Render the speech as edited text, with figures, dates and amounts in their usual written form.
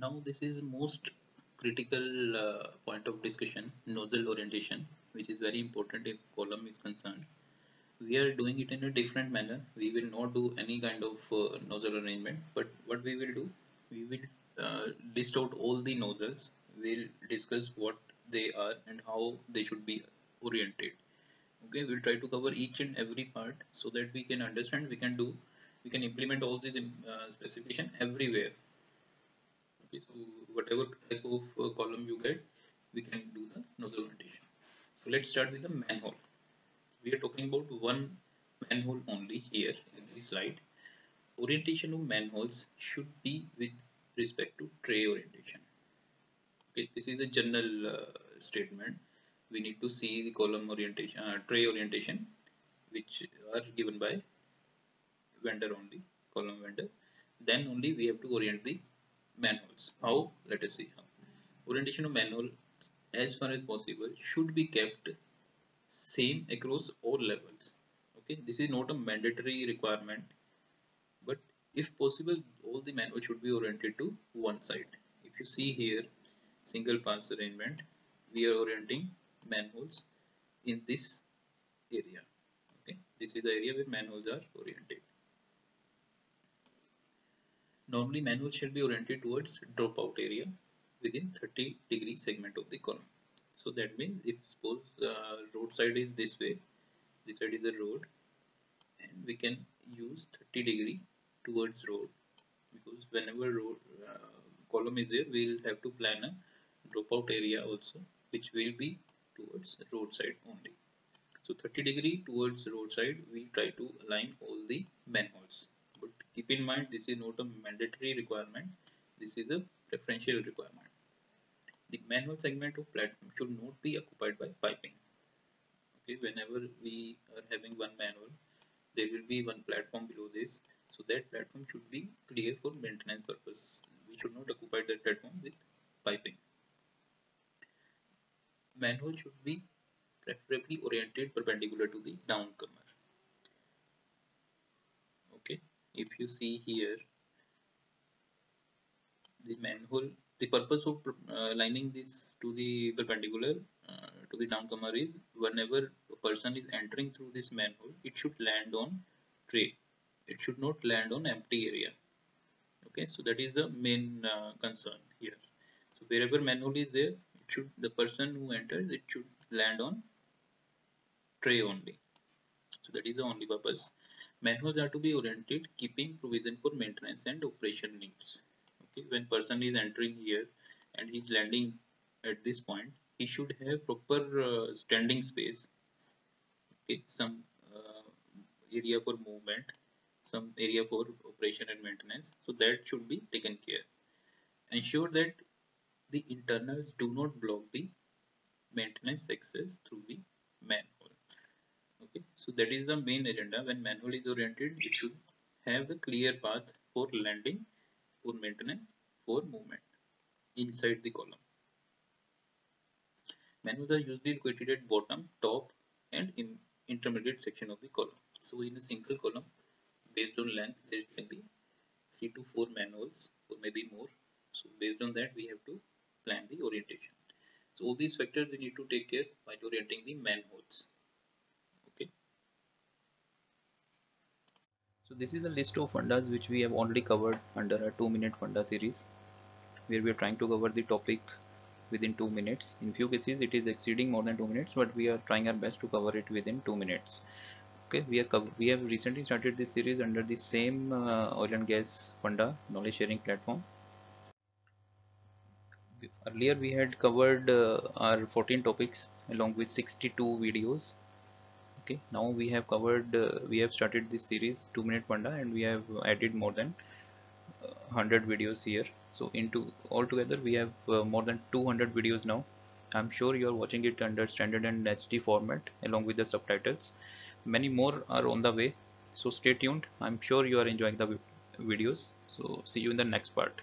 Now this is most critical point of discussion, nozzle orientation, which is very important if column is concerned. We are doing it in a different manner. We will not do any kind of nozzle arrangement, but what we will do, we will list out all the nozzles. We'll discuss what they are and how they should be oriented. Okay, we'll try to cover each and every part so that we can understand, we can implement all these specification everywhere. Okay, so whatever type of column you get, we can do the nozzle orientation. So let's start with the manhole. We are talking about one manhole only here in this slide. Orientation of manholes should be with respect to tray orientation. Okay, this is a general statement. We need to see the column orientation, tray orientation, which are given by vendor only, column vendor. Then only we have to orient the manholes. How? Let us see how. Orientation of manhole, as far as possible, should be kept same across all levels. Okay, this is not a mandatory requirement, but if possible, all the manholes should be oriented to one side. If you see here, single pass arrangement, we are orienting manholes in this area. Okay, this is the area where manholes are oriented. Normally manhole shall be oriented towards dropout area within 30-degree segment of the column. So that means if suppose road side is this way, this side is a road, and we can use 30-degree towards road, because whenever road column is there, we will have to plan a dropout area also, which will be towards road side only. So 30-degree towards road side, we try to align all the manholes. But keep in mind, this is not a mandatory requirement. This is a preferential requirement. The manhole segment of platform should not be occupied by piping. Okay, whenever we are having one manhole, there will be one platform below this. So that platform should be clear for maintenance purpose. We should not occupy that platform with piping. Manhole should be preferably oriented perpendicular to the downcomer. Okay, if you see here, the manhole, the purpose of lining this to the perpendicular to the downcomer is whenever a person is entering through this manhole, it should land on tray. It should not land on empty area. Okay, so that is the main concern here. So wherever manhole is there, it should, the person who enters, it should land on tray only. So that is the only purpose. Manholes are to be oriented keeping provision for maintenance and operation needs. Okay, when person is entering here and he is landing at this point, he should have proper standing space. Okay, some area for movement, some area for operation and maintenance. So that should be taken care. Ensure that the internals do not block the maintenance access through the manhole. Okay, so that is the main agenda. When manhole is oriented, it should have the clear path for landing, for maintenance, for movement inside the column. Manholes are usually located at bottom, top, and in intermediate section of the column. So in a single column, based on length, there can be 3 to 4 manholes or maybe more. So based on that, we have to plan the orientation. So all these factors we need to take care while orienting the manholes. Okay. So this is a list of fundas which we have already covered under a 2-minute funda series, where we are trying to cover the topic within 2 minutes. In few cases it is exceeding more than 2 minutes, but we are trying our best to cover it within 2 minutes. Okay, we have recently started this series under the same oil and gas funda knowledge sharing platform. Earlier we had covered our 14 topics along with 62 videos. Okay, now we have covered we have started this series 2-minute funda, and we have added more than 100 videos here. So into altogether we have more than 200 videos now. I'm sure you are watching it under standard and HD format along with the subtitles. Many more are on the way, so stay tuned. I'm sure you are enjoying the videos. So see you in the next part.